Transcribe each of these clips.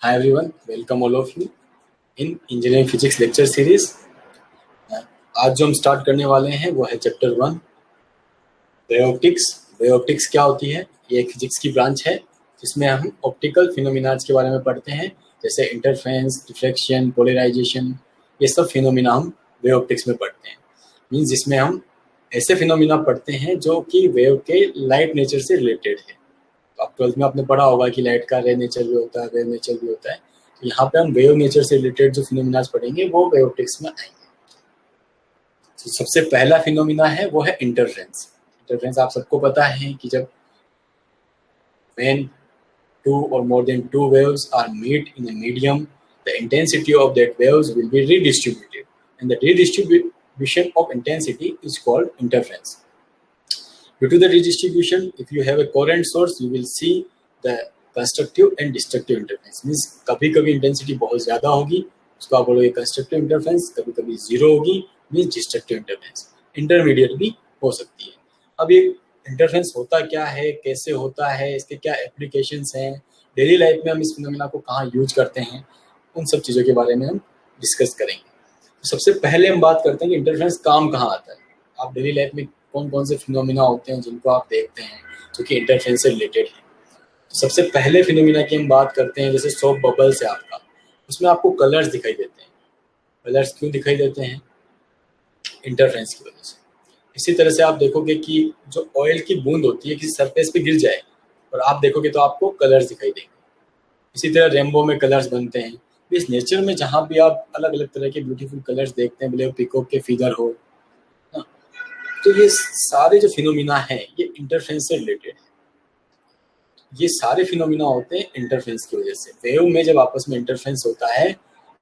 Hi everyone, welcome all of you in engineering physics lecture series. आज जो हम start करने वाले हैं वो है chapter 1 wave optics. Wave optics क्या होती है? ये एक फिजिक्स की ब्रांच है जिसमें हम ऑप्टिकल फिनोमिनाज के बारे में पढ़ते हैं, जैसे इंटरफेरेंस, रिफ्लेक्शन, पोलराइजेशन। ये सब फिनोमिना हम वेव ऑप्टिक्स में पढ़ते हैं। मीन्स जिसमें हम ऐसे फिनोमिना पढ़ते हैं जो कि वेव के लाइट नेचर से रिलेटेड है। तो आप 12th में आपने पढ़ा होगा कि लाइट का रे नेचर भी होता है, वेव नेचर भी होता है। तो यहाँ पे हम वेव नेचर से रिलेटेड जो फिनोमिनाज पढ़ेंगे वो वेव ऑप्टिक्स में आएंगे। तो सबसे पहला फिनोमिना है वो है इंटरफेरेंस। इंटरफेरेंस आप सबको पता है कि जब when two or more than two waves are meet in a medium, the intensity of that waves will be redistributed, and the redistribution of intensity is called interference. Due to the redistribution, if you have a coherent source, you will see the constructive and destructive interference. Means कभी कभी intensity बहुत ज़्यादा होगी, उसको आप बोलोगे constructive interference, कभी कभी जीरो होगी, मीन्स डिस्ट्रक्टिव इंटरफेरेंस। इंटरमीडिएट भी हो सकती है। अब ये इंटरफेरेंस होता क्या है, कैसे होता है, इसके क्या एप्लीकेशंस हैं, डेली लाइफ में हम इस फिनोमेना को कहाँ यूज करते हैं, उन सब चीज़ों के बारे में हम डिस्कस करेंगे। तो सबसे पहले हम बात करते हैं कि इंटरफेरेंस काम कहाँ आता है। आप डेली लाइफ में कौन कौन से फिनोमेना होते हैं जिनको आप देखते हैं जो कि इंटरफेरेंस से रिलेटेड है। तो सबसे पहले फिनोमिना की हम बात करते हैं, जैसे सोप बबल्स है आपका, उसमें आपको कलर्स दिखाई देते हैं। कलर्स क्यों दिखाई देते हैं? इंटरफेरेंस की वजह से। इसी तरह से आप देखोगे कि जो ऑयल की बूंद होती है किसी सरफेस पे गिर जाए और आप देखोगे तो आपको कलर्स दिखाई देंगे। इसी तरह रेनबो में कलर्स बनते हैं। इस नेचर में जहाँ भी आप अलग अलग तरह के ब्यूटीफुल कलर्स देखते हैं, भले पिकॉक के फीदर हो ना, तो ये सारे जो फिनोमिना है ये इंटरफेरेंस से रिलेटेड है। ये सारे फिनोमिना होते हैं इंटरफेरेंस की वजह से। वेव में जब आपस में इंटरफेरेंस होता है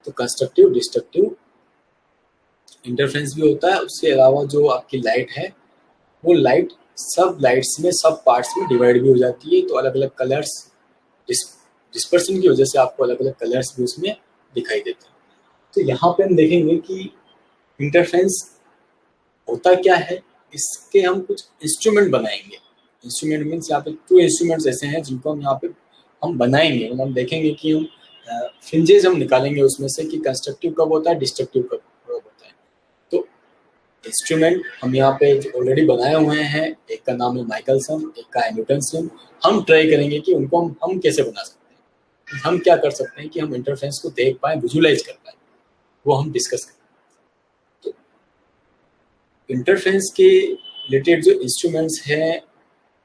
तो कंस्ट्रक्टिव डिस्ट्रक्टिव इंटरफेरेंस भी होता है। उसके अलावा जो आपकी लाइट है वो लाइट सब लाइट्स में, सब पार्ट्स में डिवाइड भी हो जाती है। तो अलग अलग कलर्स डिस्पर्सन की वजह से आपको अलग अलग कलर्स भी उसमें दिखाई देते हैं। तो यहाँ पे हम देखेंगे कि इंटरफेरेंस होता क्या है, इसके हम कुछ इंस्ट्रूमेंट बनाएंगे। इंस्ट्रूमेंट मीन्स यहाँ पे 2 इंस्ट्रूमेंट्स ऐसे हैं जिनको हम यहाँ पे हम बनाएंगे। हम देखेंगे कि हम फ्रिंजेस हम निकालेंगे उसमें से कि कंस्ट्रक्टिव कब होता है, डिस्ट्रक्टिव कब होता है। तो इंस्ट्रूमेंट हम यहाँ पे ऑलरेडी बनाए हुए हैं, एक का नाम है माइकलसन, एक का है न्यूटन। हम ट्राई करेंगे कि उनको हम कैसे बना सकते हैं, हम क्या कर सकते हैं कि हम इंटरफेरेंस को देख पाए, विजुलाइज कर पाए, वो हम डिस्कस करें। तो इंटरफेरेंस के रिलेटेड जो इंस्ट्रूमेंट्स हैं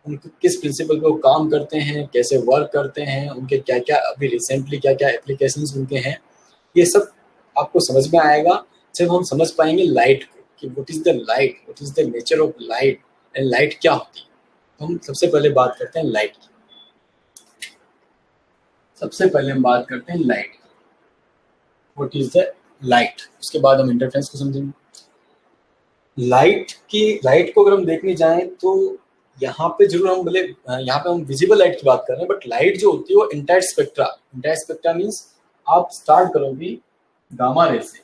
उनके किस प्रिंसिपल पे वो काम करते हैं, कैसे वर्क करते हैं, उनके क्या क्या अभी रिसेंटली क्या क्या एप्लीकेशंस उनके हैं, ये सब आपको समझ में आएगा जब हम समझ पाएंगे लाइट को कि what is the light, what is the nature of light and light क्या होती है। तो हम सबसे पहले बात करते हैं लाइट की। सबसे पहले हम बात करते हैं लाइट की, व्हाट इज द लाइट। उसके बाद हम इंटरफेरेंस को समझेंगे। लाइट को अगर हम देखने जाएं तो यहाँ पे जरूर हम बोले, यहाँ पे हम विजिबल लाइट की बात कर रहे हैं, बट लाइट जो होती है वो इंटायर स्पेक्ट्रा मीन्स आप स्टार्ट करोगे गामा रे से।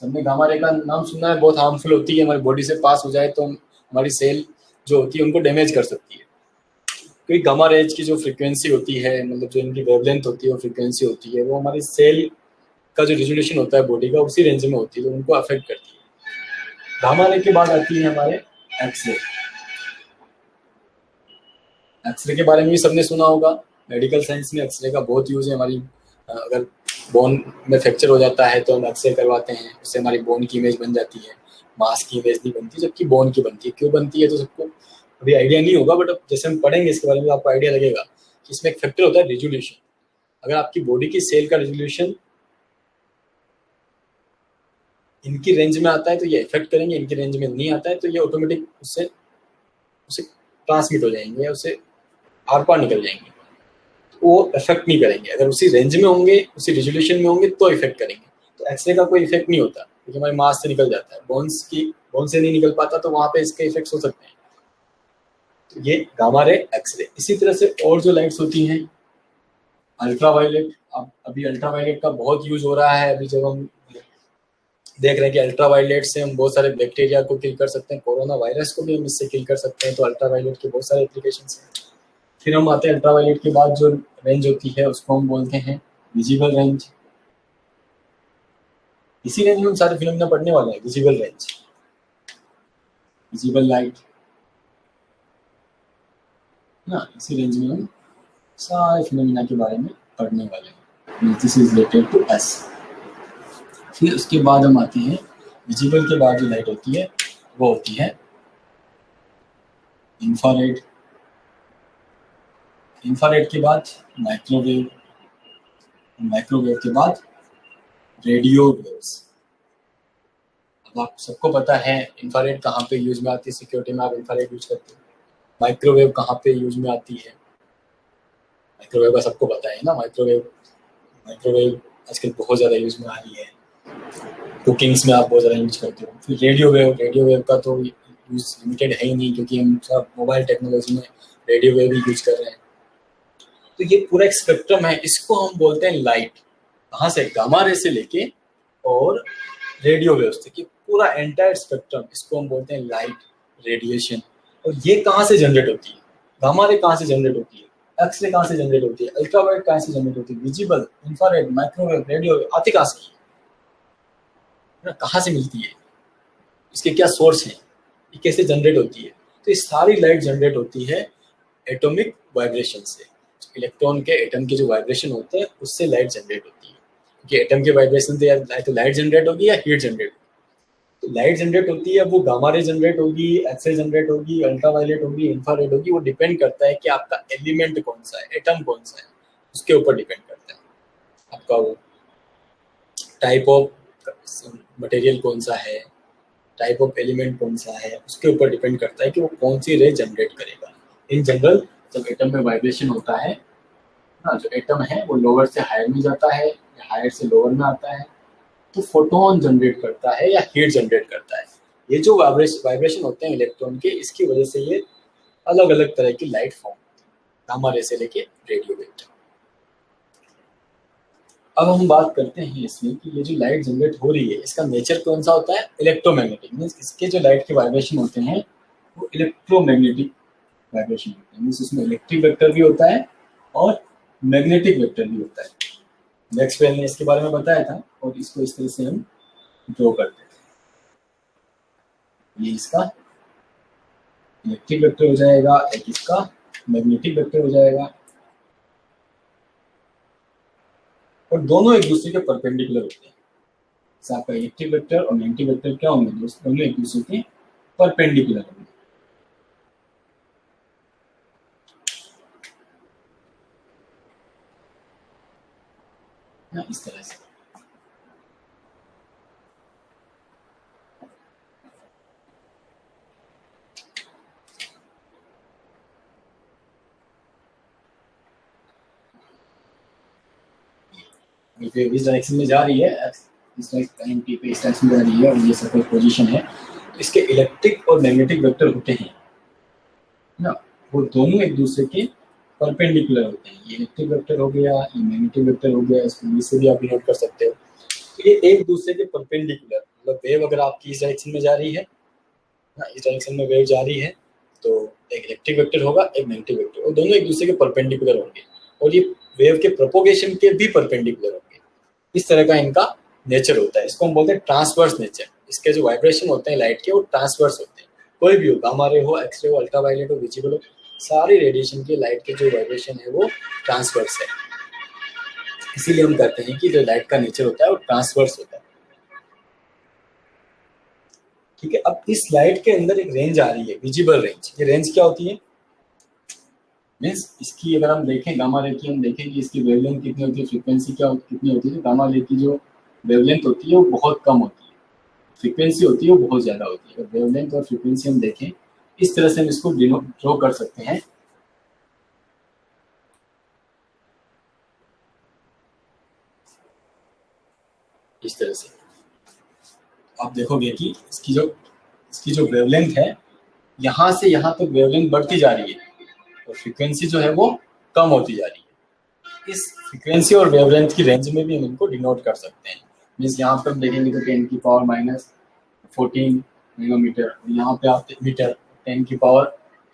सबने गामा रे का नाम सुना है, बहुत हार्मफुल होती है, हमारी बॉडी से पास हो जाए तो हमारी सेल जो होती है उनको डैमेज कर सकती है। क्योंकि गामा रेज की जो फ्रीक्वेंसी होती है, मतलब जो इनकी वेवलेंथ होती है, वो फ्रीक्वेंसी होती है, वो हमारी सेल का जो रेजोल्यूशन होता है बॉडी का उसी रेंज में होती है, तो उनको अफेक्ट करती है। गामा रे के बाद आती है हमारे एक्सरे। एक्सरे के बारे में भी सबने सुना होगा, मेडिकल साइंस में एक्सरे का बहुत यूज है। हमारी अगर बोन में फ्रैक्चर हो जाता है तो हम एक्सरे करवाते हैं, उससे हमारी बोन की इमेज बन जाती है, मांस की इमेज नहीं बनती जबकि बोन की बनती है। क्यों बनती है तो सबको अभी आइडिया नहीं होगा, बट अब जैसे हम पढ़ेंगे इसके बारे में आपको आइडिया लगेगा कि इसमें एक फैक्टर होता है रेजोल्यूशन। अगर आपकी बॉडी की सेल का रेजोल्यूशन इनकी रेंज में आता है तो ये इफेक्ट करेंगे, इनकी रेंज में नहीं आता है तो ये ऑटोमेटिक उससे ट्रांसमिट हो जाएंगे, उससे आर पार निकल जाएंगे, वो इफेक्ट नहीं करेंगे। अगर उसी रेंज में होंगे, उसी रेजोल्यूशन में होंगे तो इफेक्ट करेंगे। तो एक्सरे का कोई इफेक्ट नहीं होता क्योंकि हमारे मास से निकल जाता है, बोन से नहीं निकल पाता, तो वहां पे इसके इफेक्ट्स हो सकते हैं। तो ये गामा रे, एक्सरे। इसी तरह से और जो लाइट्स होती हैं, अल्ट्रावायलेट। अब अभी अल्ट्रावायलेट का बहुत यूज हो रहा है। अभी जब हम देख रहे हैं कि अल्ट्रावायलेट से हम बहुत सारे बैक्टीरिया को किल कर सकते हैं, कोरोना वायरस को भी हम इससे किल कर सकते हैं, तो अल्ट्रावायलेट के बहुत सारे एप्लीकेशंस हैं। फिर हम आते हैं अल्ट्रावायलेट के बाद जो रेंज होती है उसको हम बोलते हैं विजिबल रेंज। इसी रेंज में हम सारे फिनोमेना पढ़ने वाले हैं, विजिबल रेंज, विजिबल लाइट ना, इसी रेंज में हम सारे फिनोमेना के बारे में पढ़ने वाले हैं। This is related to S. फिर उसके बाद हम आते हैं विजिबल के बाद जो लाइट होती है वो होती है इंफ्रारेड। इंफ्रारेड के बाद माइक्रोवेव, माइक्रोवेव के बाद रेडियो वेव्स। अब आप सबको पता है इंफ्रारेड कहाँ पे यूज में आती है, सिक्योरिटी में आप इंफ्रारेड यूज करते हो। माइक्रोवेव कहाँ पे यूज में आती है, माइक्रोवेव का सबको पता है ना। माइक्रोवेव माइक्रोवेव आजकल बहुत ज़्यादा यूज में आ रही है, कुकिंग्स में आप बहुत ज़्यादा यूज करते हो। फिर रेडियो वेव, रेडियो वेव का तो यूज लिमिटेड है ही नहीं, क्योंकि हम सब मोबाइल टेक्नोलॉजी में रेडियो वेव ही यूज कर रहे हैं। तो ये पूरा एक स्पेक्ट्रम है, इसको हम बोलते हैं लाइट। कहाँ से, गामा रे से लेके और रेडियो वेव्स तक, ये पूरा एंटायर स्पेक्ट्रम, इसको हम बोलते हैं लाइट रेडिएशन। और ये कहाँ से जनरेट होती है, गामा रे कहाँ से जनरेट होती है, एक्स रे कहाँ से जनरेट होती है, अल्ट्रावायलेट कहाँ से जनरेट होती है, visible, infrared, microwave, radio wave आती कहाँ से है, कहाँ से मिलती है, इसके क्या सोर्स हैं, ये कैसे जनरेट होती है। तो ये सारी लाइट जनरेट होती है एटॉमिक वाइब्रेशन से। इलेक्ट्रॉन के एटम के जो वाइब्रेशन होते हैं उससे लाइट जनरेट होती है, क्योंकि एटम के वाइब्रेशन से या तो लाइट जनरेट होगी या हीट जनरेट होगी। तो लाइट जनरेट होती है, वो गामा रे जनरेट होगी, एक्स-रे जनरेट होगी, अल्ट्रावायलेट होगी, इंफ्रारेड होगी। वो डिपेंड करता है कि आपका एलिमेंट कौन सा है, एटम कौन सा है, उसके ऊपर डिपेंड करता है। आपका वो टाइप ऑफ मटेरियल कौन सा है, टाइप ऑफ एलिमेंट कौन सा है, उसके ऊपर डिपेंड करता है कि वो कौन सी रे जनरेट करेगा। इन जनरल जब एटम में वाइब्रेशन होता है ना, जो एटम है वो लोअर से हायर में जाता है या हायर से लोअर में आता है, तो फोटोन जनरेट करता है या हीट जनरेट करता है। ये जो वाइब्रेशन होते हैं इलेक्ट्रॉन के, इसकी वजह से ये अलग अलग तरह की लाइट फॉर्म होती है, गामा रे से लेके रेडियो वेव तक। अब हम बात करते हैं इसमें कि ये जो लाइट जनरेट हो रही है इसका नेचर कौन सा होता है, इलेक्ट्रोमैग्नेटिक। मीन्स इसके जो लाइट के वाइब्रेशन होते हैं वो इलेक्ट्रोमैग्नेटिक वाइब्रेशन होते हैं। मीन्स उसमें इलेक्ट्रिक वेक्टर भी होता है और मैग्नेटिक वेक्टर भी होता है। मैक्सवेल ने इसके बारे में बताया था और इसको इस तरह से हम ड्रॉ करते हैं। ये इसका इलेक्ट्रिक वेक्टर हो जाएगा, एक इसका मैग्नेटिक वेक्टर हो जाएगा, और दोनों एक दूसरे के परपेंडिकुलर होते हैं। आपका इलेक्ट्रिक वेक्टर और मैग्नेटिक वेक्टर क्या होंगे, दोनों एक दूसरे के परपेंडिकुलर होंगे। इस तरह से इस डायरेक्शन में जा रही है, इस टाइम टी पे इस डायरेक्शन में जा रही है, और ये सर्कल पोजीशन है। इसके इलेक्ट्रिक और मैग्नेटिक वेक्टर होते हैं ना, वो दोनों एक दूसरे के परपेंडिकुलर होते हैं। ये इलेक्ट्रिक वेक्टर हो गया, ये मैग्नेटिक वेक्टर हो गया, इसको इससे भी आप नोट कर सकते हो। तो ये एक दूसरे के परपेंडिकुलर, मतलब वेव अगर आपकी इस डायरेक्शन में जा रही है ना, इस डायरेक्शन में वेव जा रही है, तो एक इलेक्ट्रिक वेक्टर होगा, एक मैग्नेटिक वेक्टर, और दोनों एक दूसरे के परपेंडिकुलर होंगे, और ये वेव के प्रोपोगेशन के भी परपेंडिकुलर होंगे। इस तरह का इनका नेचर होता है। इसको हम बोलते हैं ट्रांसवर्स नेचर। इसके जो वाइब्रेशन होते हैं लाइट के, वो ट्रांसवर्स होते हैं। कोई भी हो, गामा रे हो, एक्स रे हो, अल्ट्रावायलेट हो, विजिबल हो, सारी रेडिएशन की लाइट के जो वाइब्रेशन है वो ट्रांसवर्स है। इसीलिए हम कहते हैं कि जो लाइट का नेचर होता है वो ट्रांसवर्स होता है। ठीक है, अब इस लाइट के अंदर एक रेंज आ रही है, विजिबल रेंज। ये रेंज क्या होती है, मीन्स इसकी अगर हम देखें, गामा रे की हम देखें कि इसकी वेवलेंथ कितनी होती है, फ्रीक्वेंसी क्या कितनी होती है। तो गामा रे की जो वेवलेंथ होती है वो बहुत कम होती है, फ्रीक्वेंसी होती है वो बहुत ज़्यादा होती है। वेवलेंथ और फ्रीक्वेंसी हम देखें, इस तरह से हम इसको ड्रॉ कर सकते हैं। इस तरह से आप देखोगे कि इसकी जो वेवलेंथ है, यहाँ से यहाँ तक वेवलेंथ बढ़ती जा रही है और फ्रीक्वेंसी जो है वो कम होती जा रही है। इस फ्रीक्वेंसी और वेवलेंथ की रेंज में भी हम इनको डिनोट कर सकते हैं। मीन्स यहाँ पर हम देखेंगे तो 10 की पावर -14 मेगामीटर, और यहाँ पे आप मीटर 10 की पावर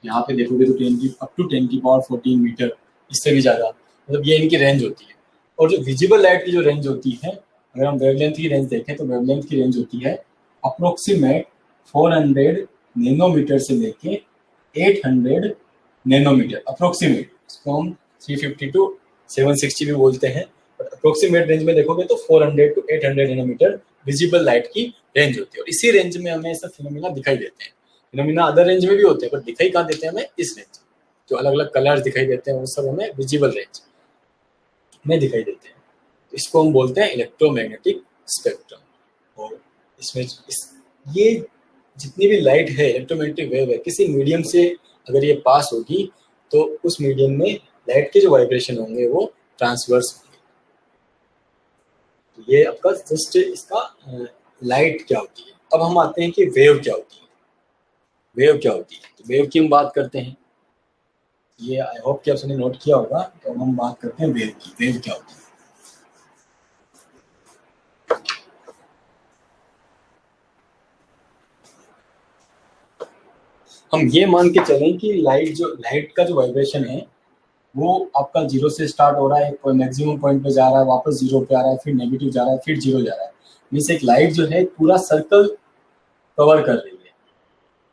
यहाँ पे देखोगे तो 10 की अप टू 10 की पावर 14 मीटर, इससे भी ज़्यादा, मतलब ये इनकी रेंज होती है। और जो विजिबल लाइट की जो रेंज होती है, अगर हम वेवलेंथ की रेंज देखें तो वेवलेंथ की रेंज होती है अप्रोक्सीमेट 400 नैनोमीटर से लेके 800 नैनोमीटर अप्रोक्सीमेट। इसको हम 350 टू 760 भी बोलते हैं, बट अप्रोक्सीमेट रेंज में देखोगे तो 400 टू 800 नैनोमीटर विजिबल लाइट की रेंज होती है। और इसी रेंज में हमें ऐसा फिनोमिना दिखाई देते हैं। फिनोमिना अदर रेंज में भी होते हैं, बट दिखाई कहाँ देते हैं हमें? इस रेंज। जो अलग अलग कलर्स दिखाई देते हैं वो सब हमें विजिबल रेंज में दिखाई देते हैं। तो इसको हम बोलते हैं इलेक्ट्रोमैग्नेटिक स्पेक्ट्रम। और इसमें ये जितनी भी लाइट है, इलेक्ट्रोमैग्नेटिक वेव है, किसी मीडियम से अगर ये पास होगी तो उस मीडियम में लाइट के जो वाइब्रेशन होंगे वो ट्रांसवर्स होंगे। तो ये आपका जस्ट इसका लाइट क्या होती है। अब हम आते हैं कि वेव क्या होती है। वेव क्या होती है, तो वेव की हम बात करते हैं। ये आई होप कि आपने नोट किया होगा। तो हम बात करते हैं वेव की। वेव क्या होती है? हम ये मान के चलें कि लाइट का जो वाइब्रेशन है वो आपका जीरो से स्टार्ट हो रहा है, कोई मैक्सिमम पॉइंट पे जा रहा है, वापस जीरो पे आ रहा है, फिर नेगेटिव जा रहा है, फिर जीरो जा रहा है। मीन्स एक लाइट जो है पूरा सर्कल कवर कर रही है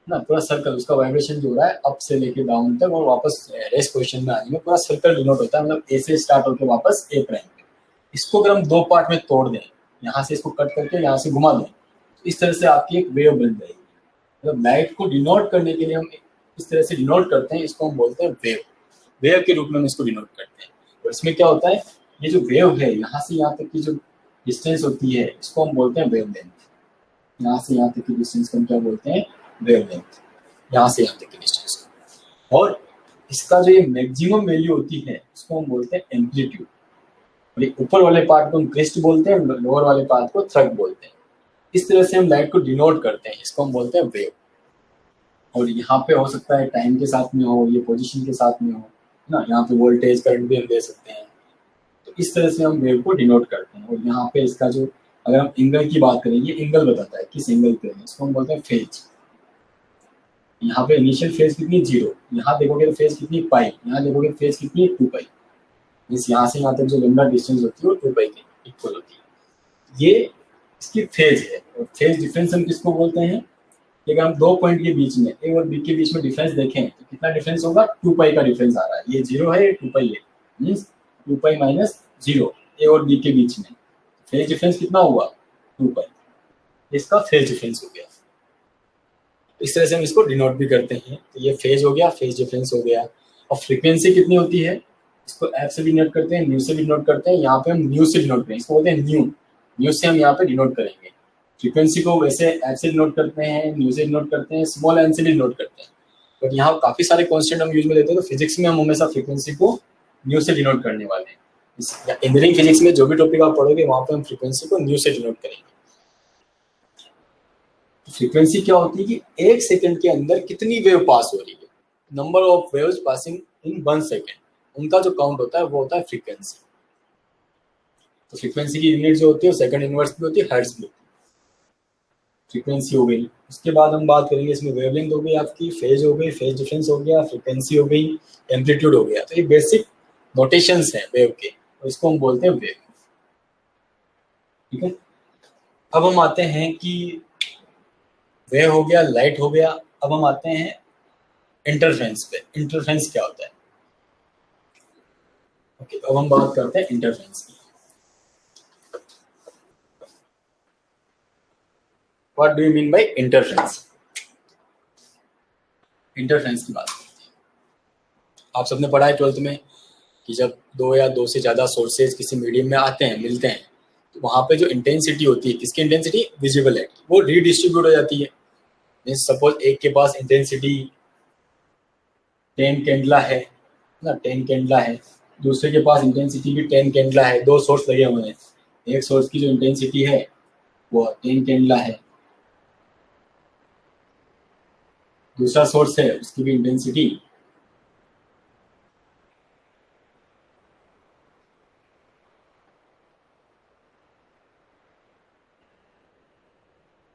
ना, पूरा सर्कल, उसका वाइब्रेशन जो हो रहा है अप से लेके डाउन तक और वापस रेस्ट पोजिशन में आने में पूरा सर्कल डिनोट होता है। मतलब ए से स्टार्ट होकर वापस ए प्राइम पे। इसको अगर हम दो पार्ट में तोड़ दें, यहाँ से इसको कट करके यहाँ से घुमा दें, तो इस तरह से आपकी एक वेव बन जाएगी। मतलब लाइट को डिनोट करने के लिए हम इस तरह से डिनोट करते हैं, इसको हम बोलते हैं वेव। वेव के रूप में हम इसको डिनोट करते हैं। और इसमें क्या होता है, ये जो वेव है यहाँ से यहाँ तक की जो डिस्टेंस होती है इसको हम बोलते हैं वेवलेंथ। यहाँ से यहाँ तक की डिस्टेंस को हम क्या बोलते हैं? वेवलेंथ। यहाँ से यहाँ तक की डिस्टेंस। और इसका जो ये मैक्सिमम वैल्यू होती है इसको हम बोलते हैं एम्पलीट्यूड। और ये ऊपर वाले पार्ट को हम क्रेस्ट बोलते हैं, लोअर वाले पार्ट को थ्रग बोलते हैं। इस तरह से हम लाइट को डिनोट करते हैं, इसको हम बोलते हैं वेव। और यहाँ पे हो सकता है टाइम के साथ में हो, ये पोजीशन के साथ में हो ना, यहाँ पे वोल्टेज करंट भी हम दे सकते हैं। तो इस तरह से हम वेव को डिनोट करते हैं। और यहाँ पे इसका जो, अगर हम एंगल की बात करें, ये एंगल बताता है किस एंगल पे है, इसको हम बोलते हैं फेज। यहाँ पे इनिशियल फेज कितनी? जीरो। यहाँ देखोगे तो फेज कितनी? पाई। यहाँ देखोगे फेज कितनी? 2 पाई। मीन्स यहाँ से यहाँ तक जो लंबा डिस्टेंस होती है वो 2 पाई के इक्वल होती है। ये इसकी फेज है। और फेज डिफरेंस हम किसको बोलते हैं? अगर हम दो पॉइंट के बीच में, ए और बी के बीच में डिफरेंस देखें तो कितना डिफरेंस होगा? 2 पाई का डिफरेंस आ रहा है। ये जीरो है, ये 2 पाई है, मीन्स 2 पाई माइनस जीरो, ए और बी के बीच में फेज डिफरेंस कितना हुआ? 2 पाई। इसका फेज डिफरेंस हो गया। इस तरह से हम इसको डिनोट भी करते हैं। तो ये फेज हो गया, फेज डिफरेंस हो गया। और फ्रीक्वेंसी कितनी होती है, इसको एफ से डिनोट करते हैं, न्यू से डिनोट करते हैं। यहाँ पे हम न्यू से डिनोट करें, इसको बोलते हैं न्यू। न्यू से हम यहाँ पे डिनोट करेंगे। फ्रीक्वेंसी को वैसे एफ से डिनोट करते हैं, न्यू से डिनोट करते हैं, स्मॉल एन से भी डिनोट करते हैं। बट यहाँ काफी सारे कॉन्स्टेंट हम यूज में लेते हैं, तो फिजिक्स में हम हमेशा फ्रीक्वेंसी को न्यू से डिनोट करने वाले हैं। इंजीनियरिंग फिजिक्स में जो भी टॉपिक आप पढ़ोगे वहां पे हम फ्रीक्वेंसी को न्यू से डिनोट करेंगे। फ्रीक्वेंसी क्या होती है कि 1 सेकंड के अंदर कितनी वेव पास हो रही है, number of waves passing in 1 second, उनका जो काउंट होता है वो होता है फ्रीक्वेंसी। तो फ्रीक्वेंसी की यूनिट जो होती है वो सेकंड इनवर्स भी होती है, हर्ट्ज भी होती है। फ्रीक्वेंसी हो गई। उसके बाद हम बात करेंगे इसमें वेवलेंथ हो गई आपकी, फेज हो गई, फेज डिफरेंस हो गया, फ्रीक्वेंसी हो गई, एम्पलीट्यूड हो गया। तो ये बेसिक नोटेशंस हैं वेव के, और इसको हम बोलते हैं वेव। ठीक है। अब हम आते हैं कि वेव हो गया, लाइट हो गया। अब हम आते हैं इंटरफेरेंस पे। इंटरफेरेंस क्या होता है? ओके, अब हम बात करते हैं इंटरफेरेंस की। What do you mean by interference? Interference की बात करते हैं। आप सबने पढ़ा है 12th में कि जब दो या दो से ज्यादा सोर्सेज किसी मीडियम में आते हैं, मिलते हैं, तो वहां पे जो इंटेंसिटी होती है, किसकी इंटेंसिटी? विजिबल लाइट, वो रीडिस्ट्रीब्यूट हो जाती है। मीन्स सपोज एक के पास इंटेंसिटी 10 कैंडला है ना, 10 कैंडला है, दूसरे के पास इंटेंसिटी भी 10 कैंडला है। दो सोर्स लगे हुए हैं, एक सोर्स की जो इंटेंसिटी है वो 10 कैंडला है, दूसरा सोर्स है उसकी भी इंटेंसिटी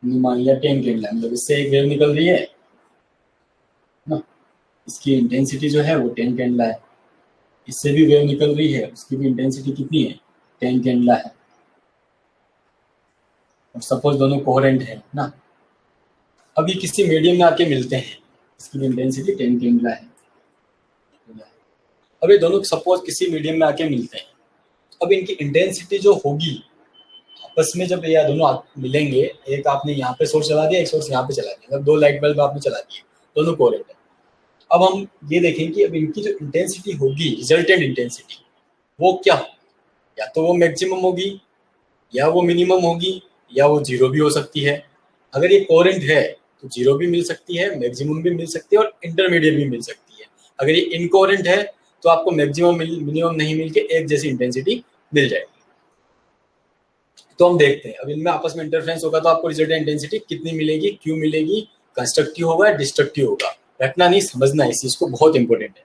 मान लिया 10 कैंडला, मतलब इससे एक वेव निकल रही है ना। इसकी इंटेंसिटी जो है वो 10 कैंडला है। इससे भी वेव निकल रही है, उसकी भी इंटेंसिटी कितनी है, 10 कैंडला है। और सपोज दोनों कोहेरेंट है ना, अब ये किसी मीडियम में आके मिलते हैं, इसकी भी इंटेंसिटी 10 कैंडला है। अब ये दोनों सपोज किसी मीडियम में आके मिलते हैं, अब इनकी इंटेंसिटी जो होगी आपस में, जब ये दोनों मिलेंगे, एक आपने यहाँ पे सोर्स चला दिया, एक सोर्स यहाँ पे चला दिया, मतलब 2 लाइट बल्ब आपने चला दिए, दोनों कोहेरेंट है। अब हम ये देखें कि अब इनकी जो इंटेंसिटी होगी, रिजल्टेंट इंटेंसिटी, वो क्या, या तो वो मैक्सिमम होगी, या वो मिनिमम होगी, या वो जीरो भी हो सकती है। अगर ये कोहेरेंट है तो जीरो भी मिल सकती है, मैक्सिमम भी मिल सकती है, और इंटरमीडिएट भी मिल सकती है। अगर ये इनकोहेरेंट है तो आपको मैक्सिमम मिनिमम नहीं मिलके एक जैसी इंटेंसिटी मिल जाएगी। तो हम देखते हैं, अब इनमें आपस में इंटरफ्रेंस होगा तो आपको रिजल्टेंट इंटेंसिटी कितनी मिलेगी, क्यों मिलेगी, कंस्ट्रक्टिव होगा या डिस्ट्रक्टिव होगा, रखना नहीं, समझना है इस चीज को, बहुत इंपॉर्टेंट है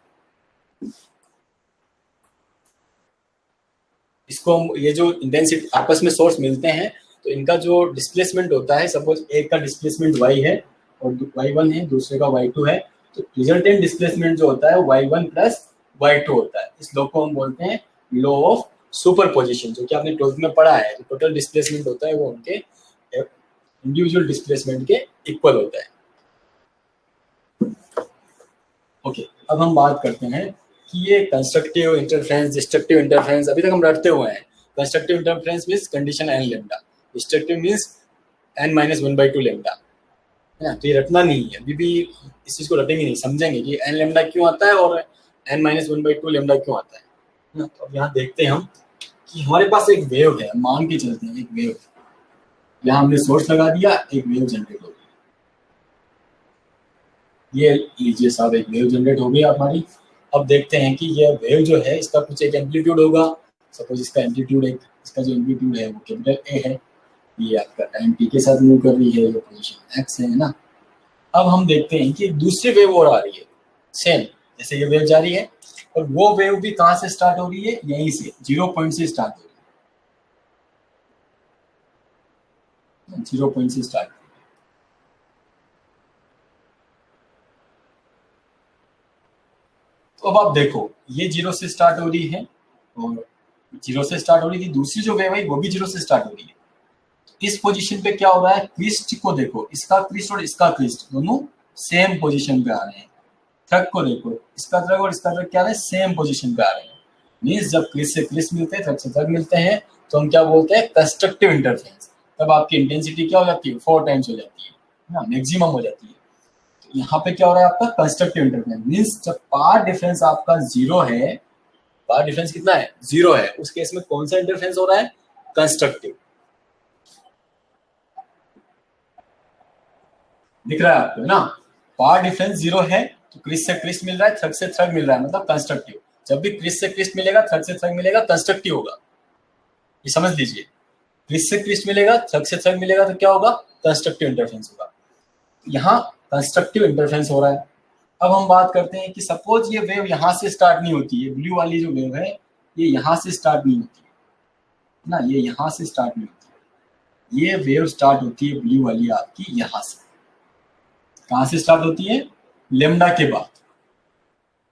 इसको। ये जो इंटेंसिटी आपस में सोर्स मिलते हैं तो इनका जो डिस्प्लेसमेंट होता है, सपोज एक का डिस्प्लेसमेंट y है और y1 है, दूसरे का y2 है, तो रिजल्टेंट डिस्प्लेसमेंट जो होता है y1 प्लस y2 होता है। इस लॉ को हम बोलते हैं लॉ ऑफ सुपरपोजिशन, जो कि आपने 12th में पढ़ा है। जो टोटल डिस्प्लेसमेंट होता है वो उनके इंडिविजुअल डिस्प्लेसमेंट के इक्वल होता है। ओके, अब हम बात करते हैं कि ये कंस्ट्रक्टिव इंटरफेरेंस, डिस्ट्रक्टिव इंटरफेरेंस अभी तक हम रटते हुए हैं। Constructive interference means condition n lambda, destructive means n-1/2 lambda, है ना। तो ये रटना नहीं है, अभी भी इस चीज को रटेंगे नहीं, समझेंगे कि n लैम्डा क्यों आता है और n-1/2 लैम्डा क्यों आता है ना। तो अब यहाँ देखते हैं हम कि हमारे पास एक वेव है, मान के चलते हैं एक वेव है, यहाँ हमने सोर्स लगा दिया, एक वेव जनरेट हो गई। ये लीजिए साहब, एक वेव जनरेट हो गई हमारी। अब देखते हैं कि ये वेव जो है इसका कुछ एक एम्पलीट्यूड होगा, सपोज इसका एम्पलीट्यूड एक, इसका जो एम्पलीट्यूड है वो कैपिटल ए है, ये आपका टाइम टी के साथ मूव कर रही है, ये पोजीशन एक्स है ना। अब हम देखते हैं कि दूसरी वेव और आ रही है सेम, जैसे ये वेव जा रही है, और वो वेव भी कहां से स्टार्ट हो रही है, यहीं से 0 पॉइंट से स्टार्ट हो रही है, 0 पॉइंट से स्टार्ट। तो अब आप देखो, ये 0 से स्टार्ट हो रही है और 0 से स्टार्ट हो रही थी, दूसरी जो वेव है वो भी 0 से स्टार्ट हो रही है। इस पोजीशन पे क्या हो रहा है, क्रिस्ट को देखो, इसका क्रिस्ट और इसका क्रिस्ट दोनों सेम पोजीशन पे आ रहे हैं। थ्रग को देखो, इसका थ्रग और इसका थ्रग क्या आ रहे हैं, सेम पोजीशन पे आ रहे हैं। मींस जब क्रिस्ट से क्रिस्ट मिलते हैं, थ्रग से थ्रग मिलते हैं, तो हम क्या बोलते हैं, कंस्ट्रक्टिव इंटरफेरेंस। तब आपकी इंटेंसिटी क्या हो जाती है, 4 टाइम्स हो जाती है ना, मैक्सिमम हो जाती है। तो यहाँ पे क्या हो रहा है आपका कंस्ट्रक्टिव इंटरफेरेंस, मींस जब पाथ डिफरेंस आपका 0 है, पाथ डिफरेंस कितना है, 0 है, उस केस में कौन सा इंटरफेरेंस हो रहा है, कंस्ट्रक्टिव। दिख रहा है आपको ना, पाथ डिफरेंस 0 है तो क्रिस्ट से क्रिस्ट मिल रहा है, थ्रग से थ्रग मिल रहा है, मतलब कंस्ट्रक्टिव। जब भी क्रिस्ट से क्रिस्ट मिलेगा, थ्रग से थ्रग मिलेगा, कंस्ट्रक्टिव होगा, ये समझ लीजिए। क्रिस्ट से क्रिस्ट मिलेगा, थ्रग से थ्रग मिलेगा, तो क्या होगा, कंस्ट्रक्टिव इंटरफेरेंस होगा। यहाँ कंस्ट्रक्टिव इंटरफेरेंस हो रहा है। अब हम बात करते हैं कि सपोज ये वेव यहाँ से स्टार्ट नहीं होती है, ब्लू वाली जो वेव है ये यहाँ से स्टार्ट नहीं होती है ना, ये यहाँ से स्टार्ट नहीं होती है, ये वेव स्टार्ट होती है ब्लू वाली आपकी यहाँ से। कहाँ से स्टार्ट होती है, लेमडा के बाद,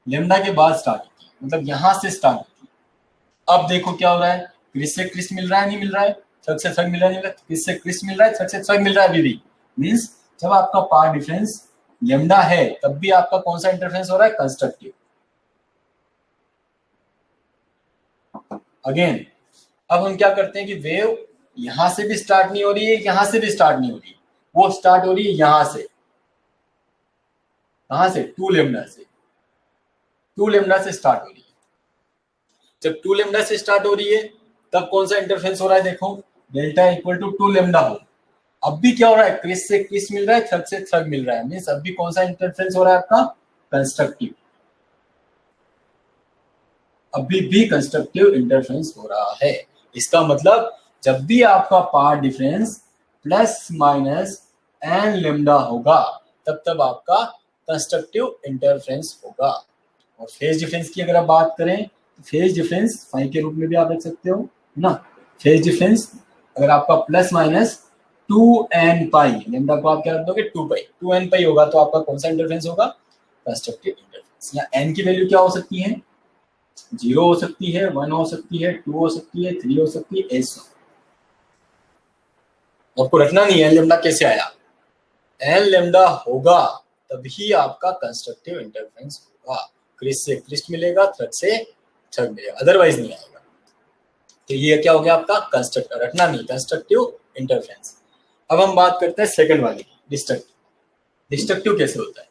लेमडा के बाद स्टार्ट होती है, मतलब यहाँ से स्टार्ट होती है। अब देखो क्या हो रहा है, क्रिस्ट से क्रिस्ट मिल रहा है, नहीं मिल रहा है, थ्रग से थ्रग मिल रहा है, नहीं मिल रहा है, क्रिस्ट से क्रिस्ट मिल रहा है, थ्रग से थ्रग मिल रहा है अभी भी। मीन्स जब आपका पाथ डिफरेंस लेमडा है तब भी आपका कौन सा इंटरफेरेंस हो रहा है, कंस्ट्रक्टिव। अगेन अब हम क्या करते हैं कि वेव यहां से भी स्टार्ट नहीं हो रही है, यहां से भी स्टार्ट नहीं हो रही है, वो स्टार्ट हो रही है यहां से, कहां से, 2 लेमडा से, 2 लेमडा से स्टार्ट हो रही है। जब 2 लेमडा से स्टार्ट हो रही है तब कौन सा इंटरफेरेंस हो रहा है, देखो डेल्टा इक्वल टू 2 लेमडा हो। अब भी क्या हो रहा है, क्रिस्ट से क्रिस्ट मिल रहा है, थ्रग से थ्रग मिल रहा है, मींस अब भी कौन सा इंटरफेरेंस हो रहा है आपका, कंस्ट्रक्टिव। अभी भी कंस्ट्रक्टिव इंटरफेरेंस हो रहा है। इसका मतलब जब भी आपका path difference plus minus n lambda होगा तब आपका कंस्ट्रक्टिव इंटरफेरेंस होगा। और फेज डिफरेंस की अगर आप बात करें तो फेज डिफरेंस फाई के रूप में भी आप देख सकते हो ना। फेज डिफरेंस अगर आपका प्लस माइनस 2n पाई, लेमडा को आप क्या रख दोगे, 2 पाई, 2n पाई होगा तो आपका कौन सा इंटरफेरेंस होगा, कंस्ट्रक्टिव इंटरफेरेंस। या n की वैल्यू क्या हो सकती है, 0 हो सकती है, 1 हो सकती है, 2 हो सकती है, 3 हो सकती है, ऐसा आपको रखना नहीं है। n लेमडा कैसे आया, n लेमडा होगा तभी आपका कंस्ट्रक्टिव इंटरफेरेंस होगा। क्रिस से क्रिस्ट मिलेगा, थ्रग से थ्रग मिलेगा, अदरवाइज नहीं आएगा। तो ये क्या हो गया आपका कंस्ट्रक्टिव, रखना नहीं, कंस्ट्रक्टिव इंटरफेरेंस। अब हम बात करते हैं सेकंड वाली, डिस्ट्रक्टिव। डिस्ट्रक्टिव कैसे होता है,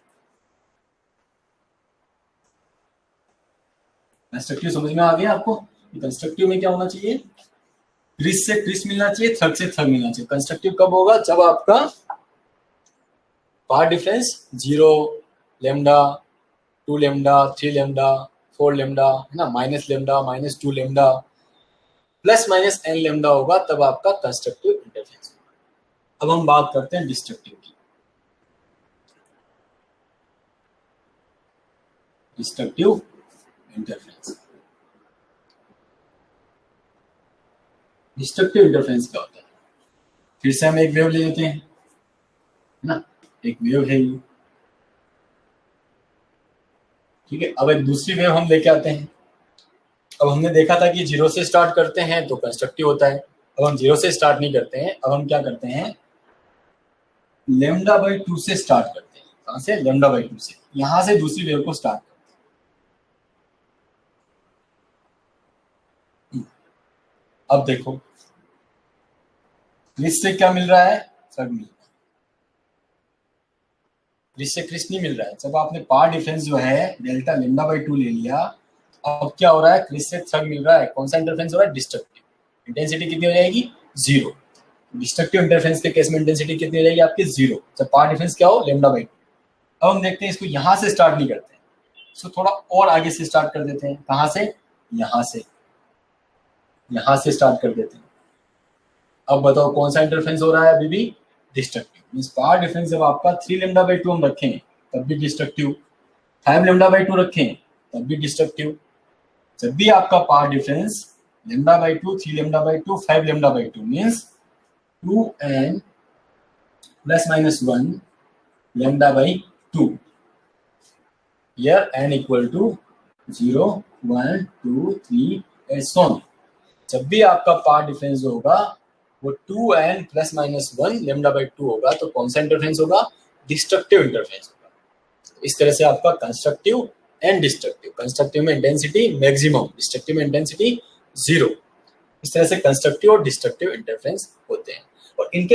कंस्ट्रक्टिव समझ में आ गया आपको। कंस्ट्रक्टिव में क्या होना चाहिए, क्रिस से क्रिस मिलना चाहिए, थ्रग से थ्रग मिलना चाहिए। कंस्ट्रक्टिव कब होगा, जब आपका path difference 0, lambda, 2 lambda, 3 lambda, 4 lambda है ना, minus lambda, -2 lambda, plus minus n lambda होगा, तब आपका कंस्ट्रक्टिव इंटरफेरेंस होगा। अब हम बात करते हैं डिस्ट्रक्टिव की। डिस्ट्रक्टिव इंटरफेरेंस, डिस्ट्रक्टिव इंटरफेरेंस क्या होता है, फिर से हम एक वेव ले लेते हैं ना, एक वेव है ये, ठीक है। अब एक दूसरी वेव हम लेके आते हैं। अब हमने देखा था कि 0 से स्टार्ट करते हैं तो कंस्ट्रक्टिव होता है। अब हम 0 से स्टार्ट नहीं करते हैं, अब हम क्या करते हैं, λ/2 से स्टार्ट करते हैं। कहां से, λ/2 से, यहां से दूसरी वेव को स्टार्ट करते हैं। अब देखो क्रिस से क्या मिल रहा है, थ्रग मिल रहा है, क्रिस से क्रिस नहीं मिल रहा है। जब आपने पार्ट डिफरेंस जो है डेल्टा λ/2 ले लिया, अब क्या हो रहा है, क्रिस से थ्रग मिल रहा है, कौन सा इंटरफेरेंस हो रहा है, डिस्ट्रक्टिव। इंटेंसिटी कितनी हो जाएगी, 0। डिस्ट्रक्टिव इंटरफेरेंस के केस में इंटेंसिटी कितनी हो जाएगी आपकी, 0, जब पार्ट डिफरेंस क्या हो, λ/2। अब हम देखते हैं, इसको यहां से स्टार्ट नहीं करते हैं, इसको थोड़ा और आगे से स्टार्ट कर देते हैं। कहां से, यहां से, यहां से स्टार्ट कर देते हैं। अब बताओ कौन सा इंटरफेरेंस हो रहा है, अभी भी डिस्ट्रक्टिव। मींस पार्ट डिफरेंस जब आपका 3 λ/2 हम रखें तब भी डिस्ट्रक्टिव, 5 λ/2 रखें तब भी डिस्ट्रक्टिव। जब भी आपका path difference λ/2, 3 λ/2, 5 λ/2 means 2n ± 1 λ/2, here n equal to 0, 1, 2, 3 and so on। जब भी आपका पार्ट डिफरेंस होगा वो 2n ± 1 λ/2 होगा, तो कौन सा इंटरफेरेंस होगा, डिस्ट्रक्टिव इंटरफेरेंस होगा। इस तरह से आपका कंस्ट्रक्टिव एंड डिस्ट्रक्टिव, कंस्ट्रक्टिव में इंटेंसिटी मैक्सिमम, डिस्ट्रक्टिव में इंटेंसिटी 0, इस तरह से कंस्ट्रक्टिव और डिस्ट्रक्टिव इंटरफेरेंस होते हैं। और इनके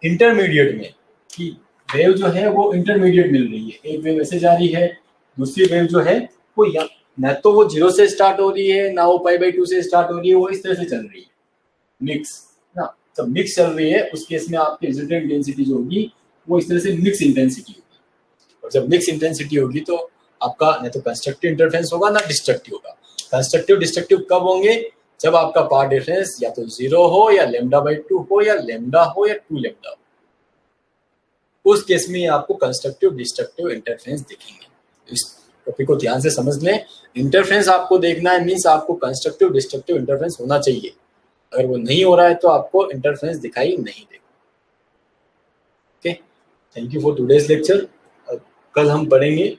इंटरमीडिएट में कि वेव जो है वो इंटरमीडिएट मिल रही है, एक वेव ऐसे जा रही है, दूसरी वेव जो है वो न तो वो 0 से स्टार्ट हो रही है, ना वो π/2 से स्टार्ट हो रही है, वो इस तरह से चल रही है, मिक्स ना। जब मिक्स चल रही है उस केस में आपकी रिजल्टेंट इंटेंसिटी जो होगी वो इस तरह से मिक्स इंटेंसिटी होगी। और जब मिक्स इंटेंसिटी होगी तो आपका न तो कंस्ट्रक्टिव इंटरफेरेंस होगा ना डिस्ट्रक्टिव होगा। कंस्ट्रक्टिव डिस्ट्रक्टिव कब होंगे, जब आपका पार्ट डिफरेंस या तो 0 हो या λ/2 हो या लैम्डा हो या 2 लैम्डा हो, उस केस में आपको कंस्ट्रक्टिव डिस्ट्रक्टिव इंटरफेरेंस दिखेंगे। इस टॉपिक को ध्यान से समझ लें। इंटरफेरेंस आपको देखना है, मींस आपको कंस्ट्रक्टिव डिस्ट्रक्टिव इंटरफेरेंस होना चाहिए। अगर वो नहीं हो रहा है तो आपको इंटरफेरेंस दिखाई नहीं देगा। Okay, thank you for today's lecture. कल हम पढ़ेंगे